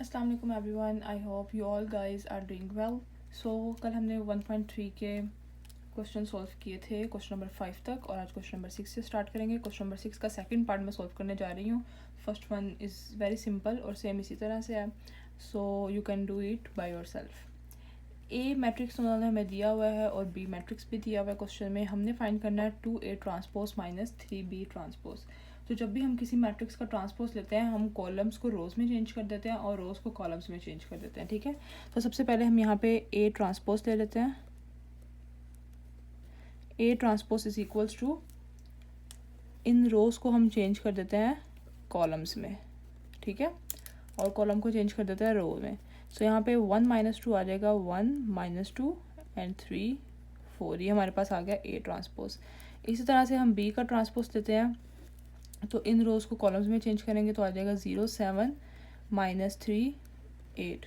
अस्सलाम वालेकुम everyone, I hope you all guys are doing well. So कल हमने 1.3 के क्वेश्चन सॉल्व किए थे क्वेश्चन नंबर 5 तक, और आज क्वेश्चन नंबर 6 से स्टार्ट करेंगे। क्वेश्चन नंबर 6 का सेकंड पार्ट में सॉल्व करने जा रही हूँ। First one is very simple और सेम इसी तरह से है, so you can do it by your self. A matrix उन्होंने हमें दिया हुआ है और बी मैट्रिक्स भी दिया हुआ है क्वेश्चन में। हमने फाइंड करना है 2A transpose minus 3B transpose. तो जब भी हम किसी मैट्रिक्स का ट्रांसपोज लेते हैं, हम कॉलम्स को रोज़ में चेंज कर देते हैं और रोज़ को कॉलम्स में चेंज कर देते हैं, ठीक है। तो सबसे पहले हम यहाँ पे ए ट्रांसपोज ले लेते हैं। A transpose is equals to, इन रोज़ को हम चेंज कर देते हैं कॉलम्स में, ठीक है, और कॉलम को चेंज कर देते हैं रो में। सो यहाँ पे 1 - 2 आ जाएगा, 1 - 2 एंड 3 4, ये हमारे पास आ गया ए ट्रांसपोज। इसी तरह से हम बी का ट्रांसपोज लेते हैं, तो इन रोज़ को कॉलम्स में चेंज करेंगे तो आ जाएगा 0 7 - 3 8,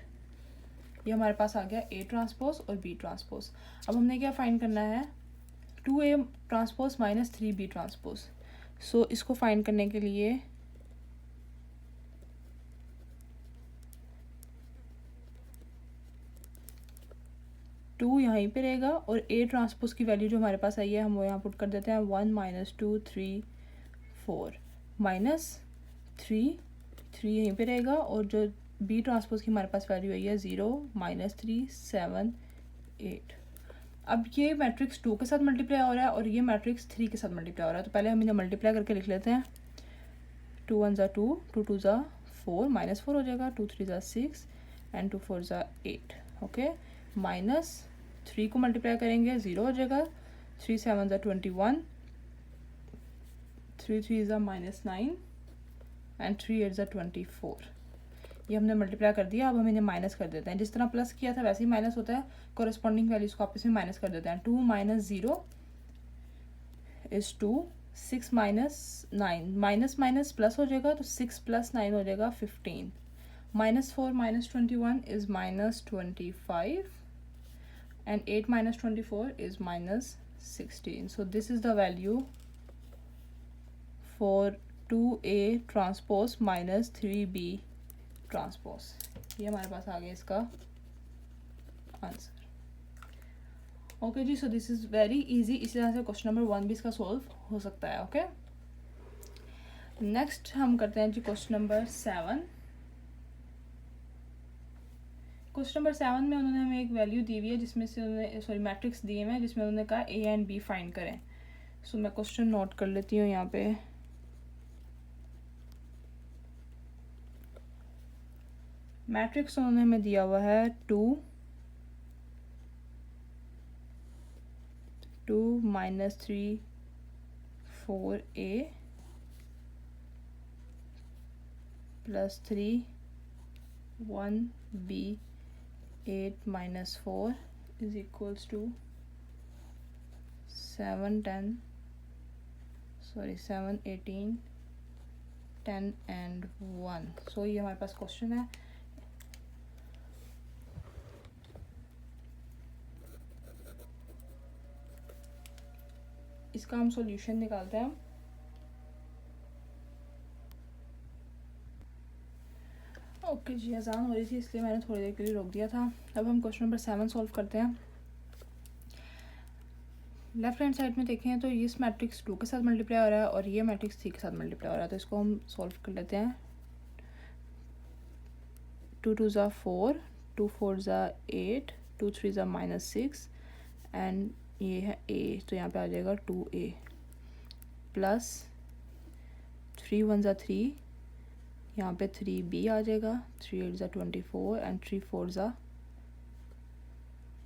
ये हमारे पास आ गया ए ट्रांसपोज और बी ट्रांसपोज। अब हमने क्या फाइंड करना है, 2A transpose minus 3B transpose. सो इसको फाइंड करने के लिए टू यहीं पे रहेगा और ए ट्रांसपोज की वैल्यू जो हमारे पास आई है हम वो यहाँ पुट कर देते हैं, 1 - 2 3 4 -3 3 यहीं पे रहेगा, और जो बी ट्रांसपोज की हमारे पास वैल्यू आई है 0 -3 7 8। अब ये मैट्रिक्स 2 के साथ मल्टीप्लाई हो रहा है और ये मैट्रिक्स 3 के साथ मल्टीप्लाई हो रहा है, तो पहले हम इन्हें मल्टीप्लाई करके लिख लेते हैं। 2 1 ज़ा 2, 2 2 ज़ा 4, -4 हो जाएगा, 2 3 ज़ा 6 एंड 2 4 ज़ा 8। ओके, -3 को मल्टीप्लाई करेंगे 0 हो जाएगा, 3 7 ज़ा 21, 3 3 ज़ा -9 एंड 3 8 ज़ा 24। ये हमने मल्टीप्लाई कर दिया। अब हम इन्हें माइनस कर देते हैं, जिस तरह प्लस किया था वैसे ही माइनस होता है, कॉरेस्पॉन्डिंग वैल्यूज़ को आपस में माइनस कर देते हैं। 2 - 0 इज़ 2, 6 - 9, माइनस माइनस प्लस हो जाएगा, तो 6 + 9 हो जाएगा 15, -4 - 21 is -25 and 8 - 24 is -16. So this is the value for 2A transpose minus 3B transpose. ये हमारे पास आ गया इसका आंसर। ओके जी, so this is very easy. इसी तरह से क्वेश्चन नंबर 1 भी इसका सॉल्व हो सकता है। ओके, नेक्स्ट हम करते हैं जी क्वेश्चन नंबर 7। क्वेश्चन नंबर 7 में उन्होंने हमें एक वैल्यू दी हुई है जिसमें से उन्होंने मैट्रिक्स दिए हुए हैं जिसमें उन्होंने कहा ए एंड बी फाइंड करें। सो मैं क्वेश्चन नोट कर लेती हूँ यहाँ पे। मैट्रिक्स उन्होंने हमें दिया हुआ है 2 2 - 3 4A + 3 1B 8 - 4 is equals to 7 18 10 and 1। सो ये हमारे पास क्वेश्चन है। इसका हम सॉल्यूशन निकालते हैं। ओके जी, अजान हो रही थी इसलिए मैंने थोड़ी देर के लिए रोक दिया था। अब हम क्वेश्चन नंबर 7 सॉल्व करते हैं। लेफ्ट हैंड साइड में देखें तो इस मैट्रिक्स 2 के साथ मल्टीप्लाई हो रहा है और ये मैट्रिक्स 3 के साथ मल्टीप्लाई हो रहा है, तो इसको हम सॉल्व कर लेते हैं। 2 2 ज़ा 4, 2 4 ज़ा 8, 2 3 ज़ा -6 एंड ये है ए, तो यहाँ पे आ जाएगा 2A प्लस 3 1 ज़ा 3, यहाँ पे 3B आ जाएगा, 3 8 ज़ा 24 एंड 3 4 ज़ा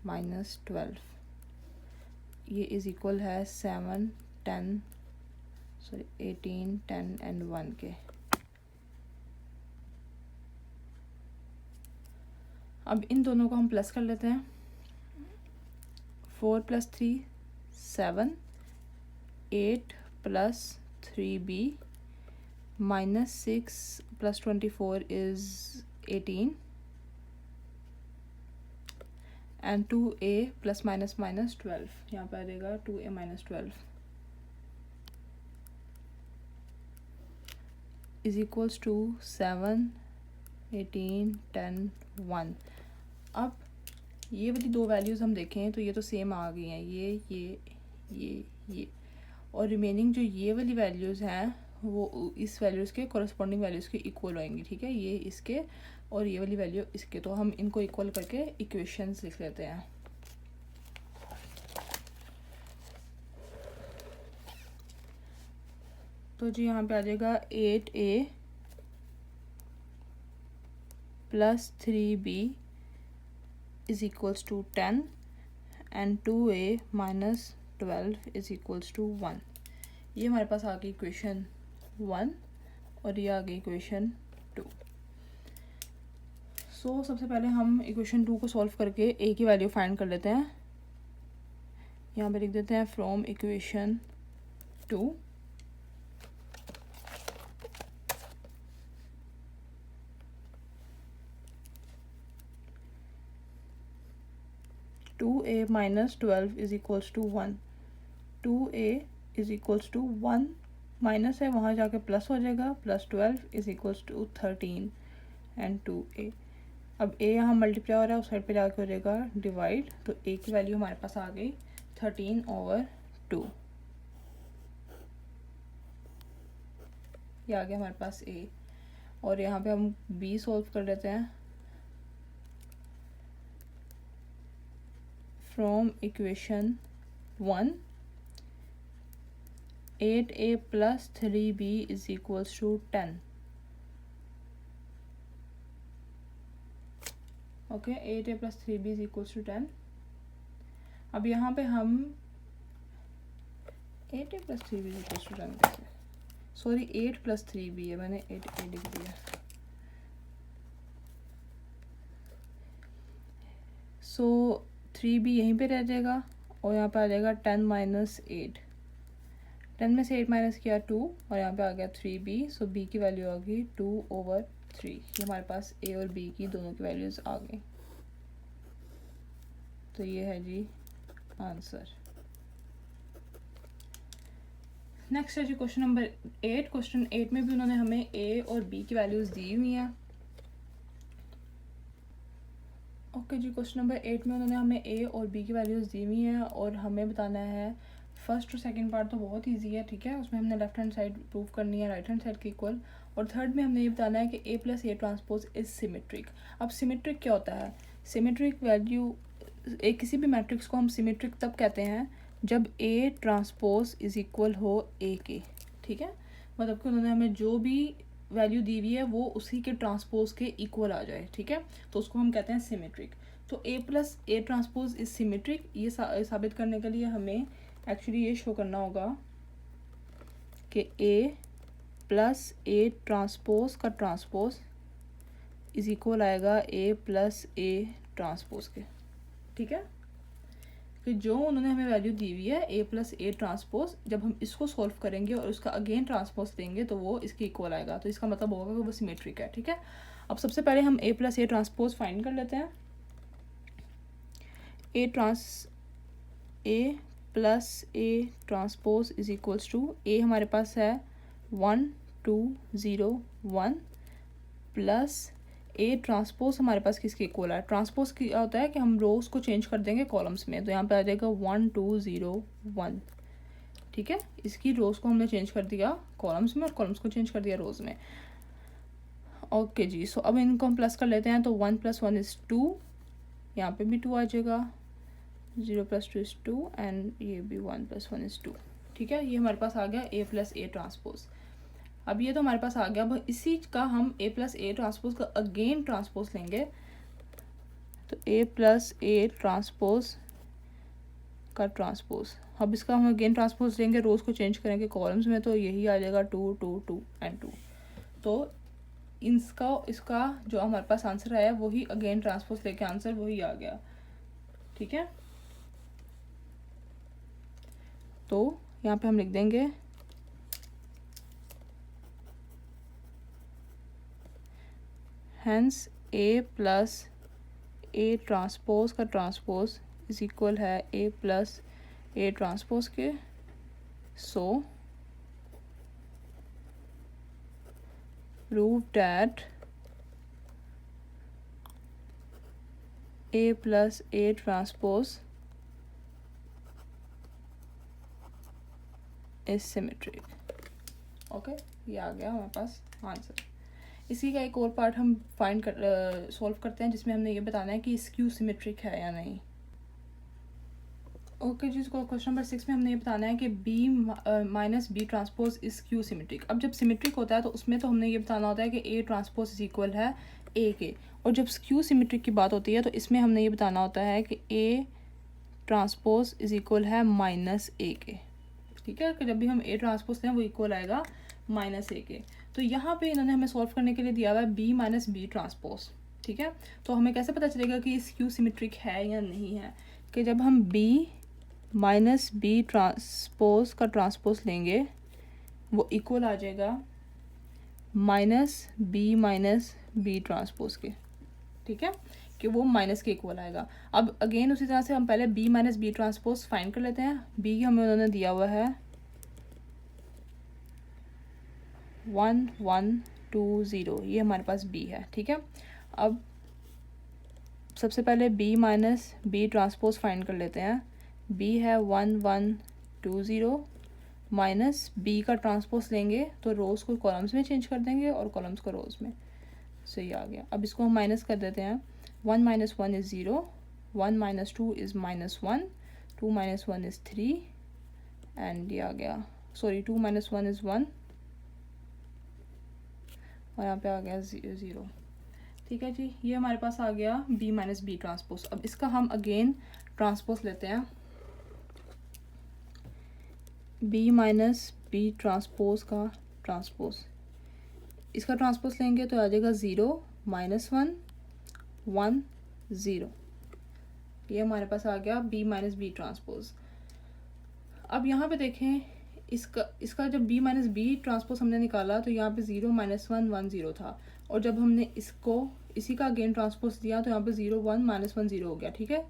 -12। ये इज़ इक्वल है 7 10 18 10 एंड 1 के। अब इन दोनों को हम प्लस कर लेते हैं। 4 + 3 7, 8 + 3B -6 + 24 is 18 and 2A + -12, यहाँ पर आ जाएगा 2A - 12 is equals to 7 18 10 1। अब ये वाली दो वैल्यूज़ हम देखें तो ये तो सेम आ गई हैं, ये और रिमेनिंग जो ये वाली वैल्यूज़ हैं वो इस वैल्यूज़ के कॉरस्पॉन्डिंग वैल्यूज़ के इक्वल होएंगी, ठीक है, ये इसके और ये वाली वैल्यू इसके। तो हम इनको इक्वल करके इक्वेशंस लिख लेते हैं। तो जी यहाँ पे आ जाएगा 8a plus 3b is equals to 10 and 2a minus 12 is equals to 1। ये हमारे पास आ गई इक्वेशन 1 और ये आ गई इक्वेशन 2। सो सबसे पहले हम इक्वेशन 2 को सॉल्व करके a की वैल्यू फाइंड कर लेते हैं। यहाँ पे लिख देते हैं from equation 2 2a minus 12 is equals to 1। 2a is equals to 1 minus है, वहाँ जाके प्लस हो जाएगा, plus 12 is equals to 13 and 2a। अब a यहाँ मल्टीप्लाई हो रहा है, उस साइड पे जाके हो जाएगा डिवाइड, तो a की वैल्यू हमारे पास आ गई 13/2। ये आ गया हमारे पास a। और यहाँ पे हम b सॉल्व कर लेते हैं। From equation 1 8a plus 3b is equals to 10। Okay, 8a plus 3b is equals to 10। अब यहाँ पे हम 8a plus 3b is equals to 10 कैसे, सॉरी 8 प्लस 3b है, मैंने 8a लिख दिया। सो 3b यहीं पे रह जाएगा और यहाँ पे आ जाएगा 10 माइनस 8। 10 में से 8 माइनस किया 2 और यहाँ पे आ गया 3b। सो b की वैल्यू आ गई 2/3। ये हमारे पास a और b की दोनों की वैल्यूज़ आ गई। तो ये है जी आंसर। नेक्स्ट है जी क्वेश्चन नंबर 8। क्वेश्चन 8 में भी उन्होंने हमें a और b की वैल्यूज़ दी हुई हैं। ओके जी, क्वेश्चन नंबर 8 में उन्होंने हमें a और b की वैल्यूज़ दी हुई हैं और हमें बताना है, फर्स्ट और सेकंड पार्ट तो बहुत इजी है, ठीक है, उसमें हमने लेफ्ट हैंड साइड प्रूव करनी है राइट हैंड साइड के इक्वल, और थर्ड में हमने ये बताना है कि a plus A transpose is symmetric. अब सिमेट्रिक क्या होता है? सिमेट्रिक वैल्यू, एक किसी भी मैट्रिक्स को हम सिमेट्रिक तब कहते हैं जब a ट्रांसपोज इज इक्वल हो a के, ठीक है, मतलब कि उन्होंने हमें जो भी वैल्यू दी हुई है वो उसी के ट्रांसपोज के इक्वल आ जाए, ठीक है, तो उसको हम कहते हैं सिमेट्रिक। तो a plus A transpose is symmetric, ये साबित करने के लिए हमें एक्चुअली ये शो करना होगा कि a प्लस ए ट्रांसपोज का ट्रांसपोज इज इक्वल आएगा a प्लस ए ट्रांसपोज के, ठीक है, कि जो उन्होंने हमें वैल्यू दी हुई है a प्लस ए ट्रांसपोज, जब हम इसको सॉल्व करेंगे और उसका अगेन ट्रांसपोज देंगे तो वो इसके इक्वल आएगा, तो इसका मतलब होगा कि वो सिमेट्रिक है, ठीक है। अब सबसे पहले हम a plus A transpose find कर लेते हैं। a plus A transpose is equals to, a हमारे पास है 1 2 0 1 प्लस ए ट्रांसपोज हमारे पास किसके इक्वल है? ट्रांसपोज क्या होता है कि हम रोज को चेंज कर देंगे कॉलम्स में, तो यहाँ पे आ जाएगा 1 2 0 1, ठीक है, इसकी रोज को हमने चेंज कर दिया कॉलम्स में और कॉलम्स को चेंज कर दिया रोज में। ओके जी, सो अब इनको हम प्लस कर लेते हैं, तो 1 + 1 इज़ 2, यहाँ पे भी 2 आ जाएगा, 0 + 2 इज़ 2 एंड ये भी 1 + 1 इज़ 2, ठीक है, ये हमारे पास आ गया a प्लस ए ट्रांसपोज। अब ये तो हमारे पास आ गया, अब इसी का हम a प्लस ए ट्रांसपोज का अगेन ट्रांसपोज लेंगे, तो a प्लस ए ट्रांसपोज का ट्रांसपोज, अब इसका हम अगेन ट्रांसपोज लेंगे, रोज को चेंज करेंगे कॉलम्स में, तो यही आ जाएगा 2 2 2 एंड 2। तो इसका जो हमारे पास आंसर आया वही अगेन ट्रांसपोज लेके आंसर वही आ गया, ठीक है। तो यहाँ पे हम लिख देंगे hence a plus A transpose का ट्रांसपोज इज इक्वल है a प्लस ए ट्रांसपोज के। So prove that A plus A transpose is symmetric. Okay, ये आ गया हमारे पास आंसर। इसी का एक और पार्ट हम सॉल्व करते हैं जिसमें हमने ये बताना है कि स्क्यू सिमेट्रिक है या नहीं। ओके जी, क्वेश्चन नंबर 6 में हमने ये बताना है कि B minus B transpose is skew symmetric. अब जब सिमेट्रिक होता है तो उसमें तो हमने ये बताना होता है कि ए ट्रांसपोज इज इक्वल है ए के, और जब क्यू सिमेट्रिक की बात होती है तो इसमें हमने ये बताना होता है कि ए ट्रांसपोज इज इक्वल है माइनस ए के। ठीक है, कि जब भी हम ए ट्रांसपोज लें वो इक्वल आएगा माइनस ए के। तो यहाँ पे इन्होंने हमें सॉल्व करने के लिए दिया हुआ है बी माइनस बी ट्रांसपोज। ठीक है, तो हमें कैसे पता चलेगा कि इस क्यू सिमेट्रिक है या नहीं है, कि जब हम बी माइनस बी ट्रांसपोज का ट्रांसपोज लेंगे वो इक्वल आ जाएगा माइनस बी ट्रांसपोज के। ठीक है, कि वो माइनस के इक्वल आएगा। अब अगेन उसी तरह से हम पहले B minus B transpose find कर लेते हैं। बी हमें उन्होंने दिया हुआ है 1 1 2 0, ये हमारे पास बी है। ठीक है, अब सबसे पहले B minus B transpose find कर लेते हैं। बी है 1 1 2 0 माइनस बी का ट्रांसपोज लेंगे तो रोज़ को कॉलम्स में चेंज कर देंगे और कॉलम्स को रोज़ में। सही आ गया। अब इसको हम माइनस कर देते हैं। 1 minus 1 is 0, 1 minus 2 is -1, 2 minus 1 is 3 and ये आ गया, सॉरी 2 minus 1 is 1 और यहाँ पे आ गया 0। ठीक है जी, ये हमारे पास आ गया b माइनस बी ट्रांसपोज। अब इसका हम अगेन ट्रांसपोज लेते हैं। b माइनस बी ट्रांसपोज का ट्रांसपोज, इसका ट्रांसपोज लेंगे तो आ जाएगा 0 -1 1 0। ये हमारे पास आ गया b माइनस बी ट्रांसपोज। अब यहाँ पे देखें, इसका जब b माइनस बी ट्रांसपोज हमने निकाला तो यहाँ पे 0 -1 1 0 था, और जब हमने इसी का अगेन ट्रांसपोज दिया तो यहाँ पे 0 1 -1 0 हो गया। ठीक है,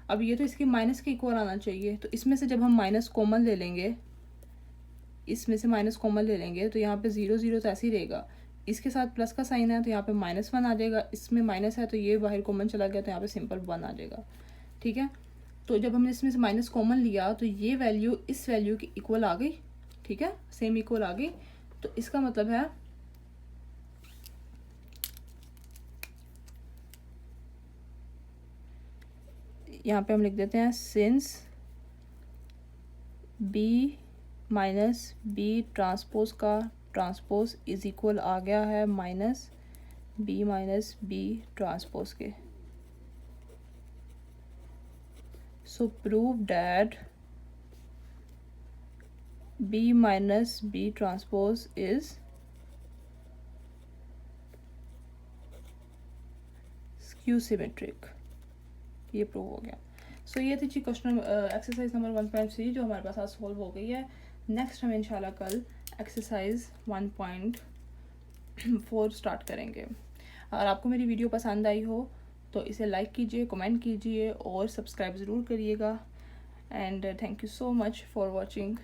अब ये तो इसके माइनस के इक्वल आना चाहिए, तो इसमें से जब हम माइनस कॉमन ले लेंगे, इसमें से माइनस कॉमन ले लेंगे तो यहाँ पे 0 0 तो ऐसे ही रहेगा। इसके साथ प्लस का साइन है तो यहाँ पे -1 आ जाएगा, इसमें माइनस है तो ये बाहर कॉमन चला गया तो यहाँ पे सिंपल 1 आ जाएगा। ठीक है, तो जब हमने इसमें से माइनस कॉमन लिया तो ये वैल्यू इस वैल्यू की इक्वल आ गई। ठीक है, सेम इक्वल आ गई, तो इसका मतलब है यहाँ पे हम लिख देते हैं since b minus B transpose का ट्रांसपोज इज इक्वल आ गया है माइनस बी ट्रांसपोज के। So prove that b minus B transpose is skew symmetric. ये प्रूव हो गया। सो ये थी जी क्वेश्चन एक्सरसाइज नंबर 1.3 जो हमारे पास आज सॉल्व हो गई है। नेक्स्ट हम इंशाल्लाह कल एक्सरसाइज 1.4 स्टार्ट करेंगे। अगर आपको मेरी वीडियो पसंद आई हो तो इसे लाइक कीजिए, कमेंट कीजिए और सब्सक्राइब ज़रूर करिएगा। And thank you so much for watching.